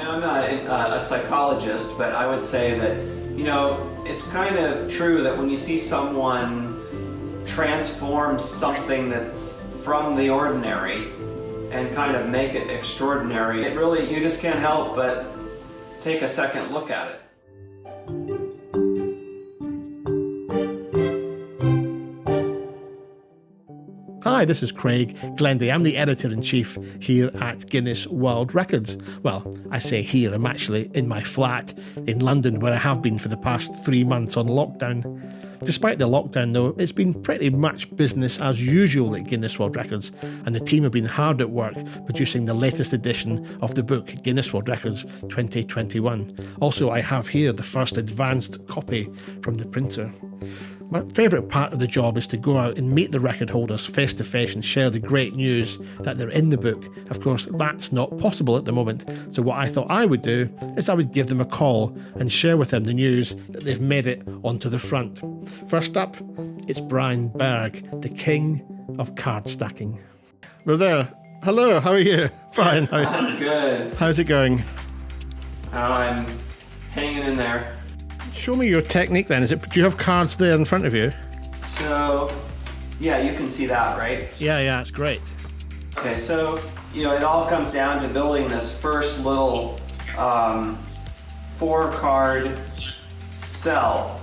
I'm not a psychologist, but I would say that, it's kind of true that when you see someone transform something that's from the ordinary and kind of make it extraordinary, it really, you just can't help but take a second look at it. Hi, this is Craig Glendy. I'm the editor-in-chief here at Guinness World Records. Well, I say here, I'm actually in my flat in London, where I have been for the past 3 months on lockdown. Despite the lockdown, though, it's been pretty much business as usual at Guinness World Records, and the team have been hard at work producing the latest edition of the book, Guinness World Records 2021. Also, I have here the first advanced copy from the printer. My favourite part of the job is to go out and meet the record holders face to face and share the great news that they're in the book. Of course, that's not possible at the moment, so what I thought I would do is I would give them a call and share with them the news that they've made it onto the front. First up, it's Brian Berg, the king of card stacking. We're there. Hello, how are you? Fine. I'm good. How's it going? I'm hanging in there. Show me your technique then. Do you have cards there in front of you? So, yeah, you can see that, right? Yeah, it's great. Okay, so, it all comes down to building this first little 4-card cell.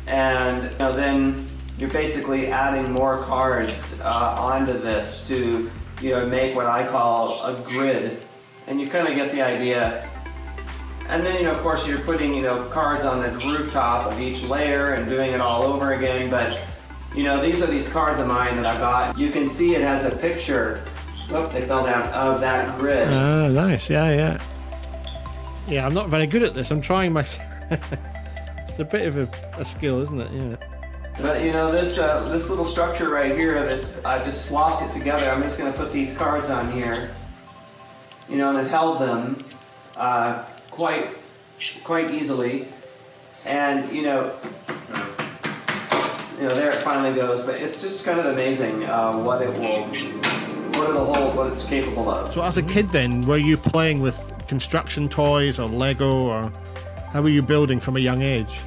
And then you're basically adding more cards onto this to, make what I call a grid. And you kind of get the idea. And then, of course, you're putting, cards on the rooftop of each layer and doing it all over again. But, these are these cards of mine that I got. You can see it has a picture, they fell down, of that grid. Oh, nice. Yeah, I'm not very good at this. I'm trying myself. It's a bit of a skill, isn't it? Yeah. But, this little structure right here, I just swapped it together. I'm just going to put these cards on here, and it held them. Quite easily, and there it finally goes. But it's just kind of amazing what it'll hold, what it's capable of. So, as a kid, then, were you playing with construction toys or Lego, or how were you building from a young age?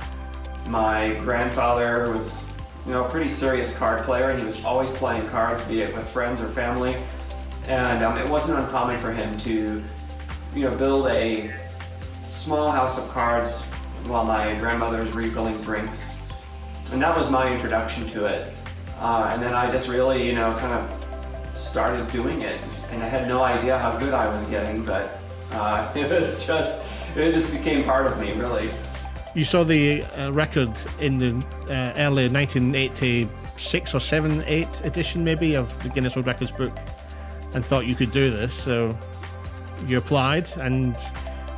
My grandfather was, a pretty serious card player, and he was always playing cards, be it with friends or family. And it wasn't uncommon for him to, build a small house of cards while my grandmother was refilling drinks. And that was my introduction to it. And then I just really, kind of started doing it. And I had no idea how good I was getting, but it just became part of me, really. You saw the record in the early 1986 or 8 edition, maybe, of the Guinness World Records book, and thought you could do this, so you applied, and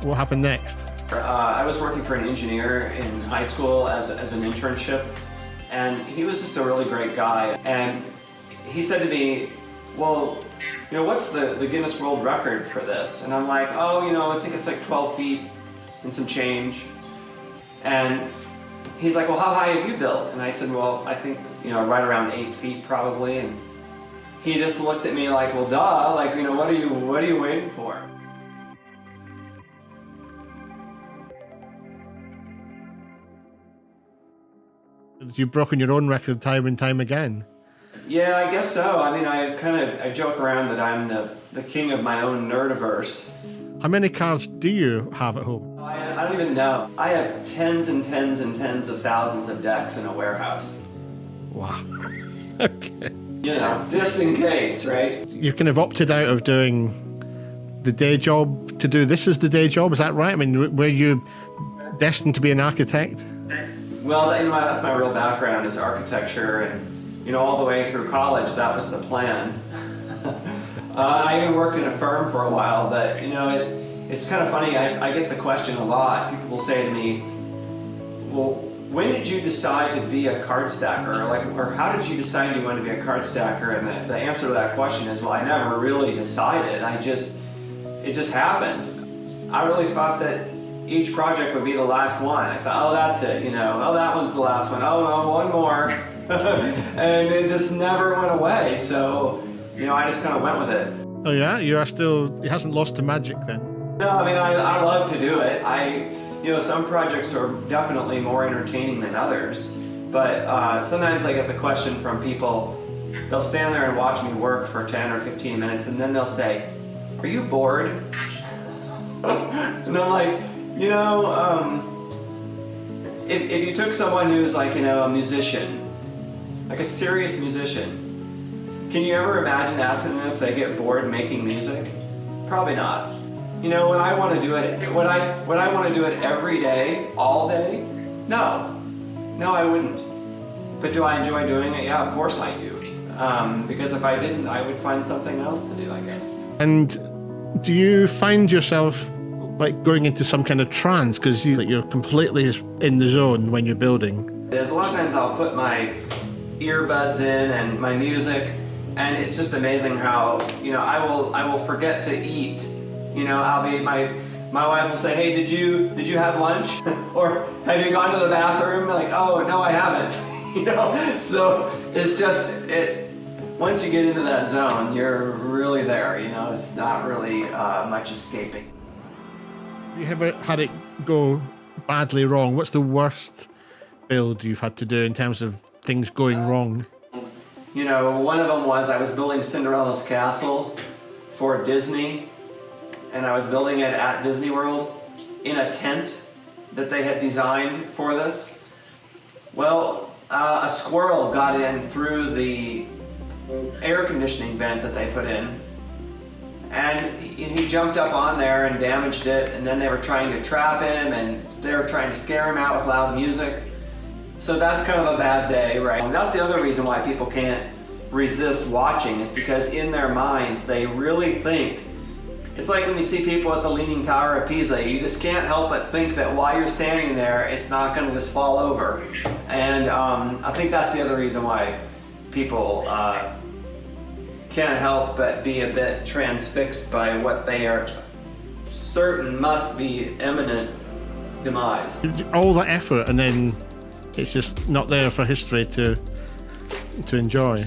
what happened next? I was working for an engineer in high school as an internship, and he was just a really great guy. And he said to me, well, what's the Guinness World Record for this? And I'm like, I think it's like 12 feet and some change. And he's like, well, how high have you built? And I said, well, I think, right around 8 feet probably. And he just looked at me like, well, duh, like, what are you waiting for? You've broken your own record time and time again. Yeah, I guess so. I mean, I joke around that I'm the king of my own nerdiverse. How many cards do you have at home? I don't even know. I have tens and tens and tens of thousands of decks in a warehouse. Wow. Okay. Just in case, right? You've kind of opted out of doing the day job to do this as the day job, is that right? I mean, were you destined to be an architect? Well, that's my real background is architecture, and all the way through college, that was the plan. I even worked in a firm for a while, but it's kind of funny. I get the question a lot. People will say to me, "Well, when did you decide to be a card stacker?" Or how did you decide you wanted to be a card stacker? And the answer to that question is, well, I never really decided. It just happened. I really thought that each project would be the last one. I thought, oh, that's it, oh, that one's the last one. Oh, no, one more. And it just never went away. So, I just kind of went with it. Oh, yeah? It hasn't lost the magic then? No, I mean, I love to do it. You know, some projects are definitely more entertaining than others, but sometimes I get the question from people, they'll stand there and watch me work for 10 or 15 minutes, and then they'll say, "Are you bored?" And I'm like, you know, if you took someone who's like, you know, a musician, like a serious musician, can you ever imagine asking them if they get bored making music? Probably not. You know, would I want to do it? Would I want to do it every day, all day? No, I wouldn't. But do I enjoy doing it? Yeah, of course I do. Because if I didn't, I would find something else to do, I guess. And do you find yourself like going into some kind of trance because you're completely in the zone when you're building? There's a lot of times I'll put my earbuds in and my music, and it's just amazing how, you know, I will forget to eat. You know, my wife will say, "Hey, did you have lunch?" Or, "Have you gone to the bathroom?" Like, "Oh, no, I haven't." You know, so it's just once you get into that zone, you're really there. You know, it's not really much escaping. Have you ever had it go badly wrong? What's the worst build you've had to do in terms of things going wrong? You know, one of them was I was building Cinderella's castle for Disney, and I was building it at Disney World in a tent that they had designed for this. Well, a squirrel got in through the air conditioning vent that they put in, and he jumped up on there and damaged it, and then they were trying to trap him, and they were trying to scare him out with loud music. So that's kind of a bad day, right? And that's the other reason why people can't resist watching, is because in their minds they really think, it's like when you see people at the Leaning Tower of Pisa, you just can't help but think that while you're standing there, it's not going to just fall over. And I think that's the other reason why people can't help but be a bit transfixed by what they are certain must be imminent demise. All that effort, and then it's just not there for history to enjoy.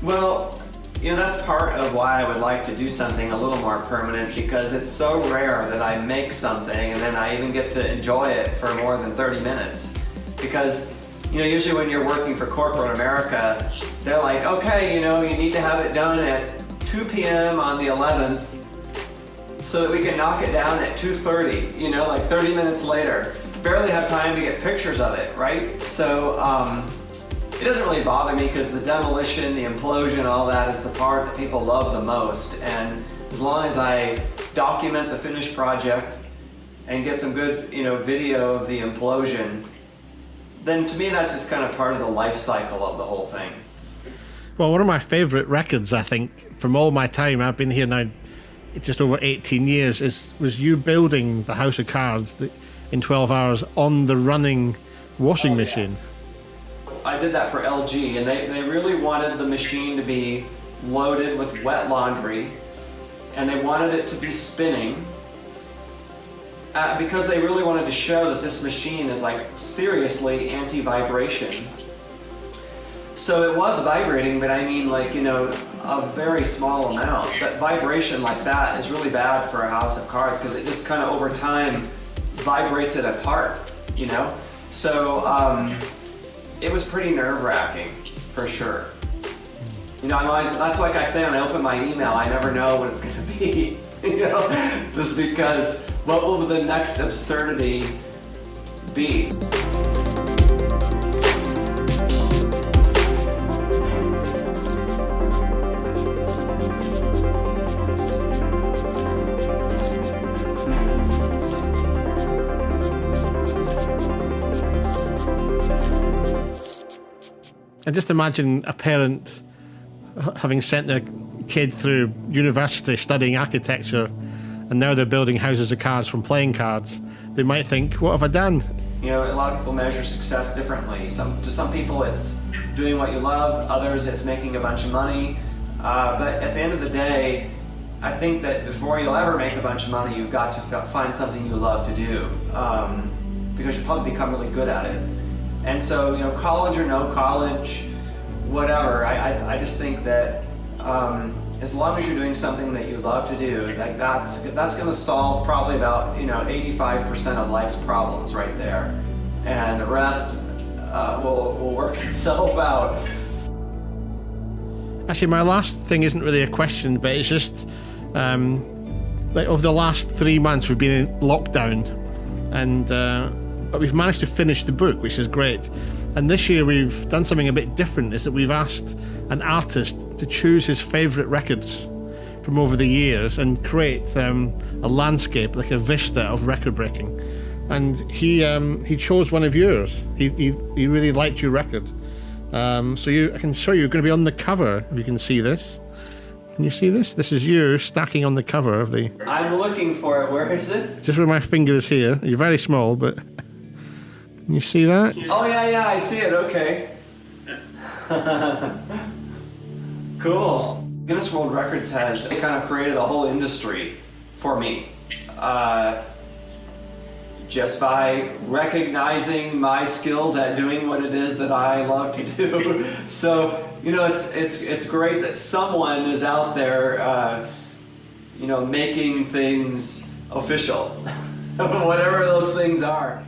Well, you know, that's part of why I would like to do something a little more permanent, because it's so rare that I make something and then I even get to enjoy it for more than 30 minutes. Because, you know, usually when you're working for corporate America, they're like, okay, you know, you need to have it done at 2 p.m. on the 11th so that we can knock it down at 2:30, you know, like 30 minutes later. Barely have time to get pictures of it, right? So, it doesn't really bother me because the demolition, the implosion, all that is the part that people love the most. And as long as I document the finished project and get some good, you know, video of the implosion, then to me that's just kind of part of the life cycle of the whole thing. Well, one of my favourite records, I think, from all my time, I've been here now just over 18 years, was you building the House of Cards in 12 hours on the running washing machine. I did that for LG, and they really wanted the machine to be loaded with wet laundry, and they wanted it to be spinning because they really wanted to show that this machine is like seriously anti-vibration. So it was vibrating, but I mean, like, you know, a very small amount. But vibration like that is really bad for a house of cards because it just kind of over time vibrates it apart, you know? So it was pretty nerve-wracking, for sure. You know, that's like I say when I open my email, I never know what it's gonna be, you know? Just because, what will the next absurdity be? And just imagine a parent having sent their kid through university studying architecture, and now they're building houses of cards from playing cards. They might think, what have I done? You know, a lot of people measure success differently. To some people it's doing what you love, others it's making a bunch of money. But at the end of the day, I think that before you'll ever make a bunch of money, you've got to find something you love to do, because you'll probably become really good at it. And so, you know, college or no college, whatever, I just think that as long as you're doing something that you love to do, like that's going to solve probably about 85% of life's problems right there, and the rest will work itself out. Actually, my last thing isn't really a question, but it's just like over the last 3 months we've been in lockdown, and but we've managed to finish the book, which is great. And this year we've done something a bit different, is that we've asked an artist to choose his favourite records from over the years and create a landscape, like a vista of record breaking. And he chose one of yours. He really liked your record. So I can show you. You're going to be on the cover. If you can see this. Can you see this? This is you stacking on the cover of the... I'm looking for it. Where is it? Just where my finger is here. You're very small, but... Can you see that? Oh, yeah, I see it. Okay. Cool. Guinness World Records has kind of created a whole industry for me. Just by recognizing my skills at doing what it is that I love to do. So, it's great that someone is out there, making things official, whatever those things are.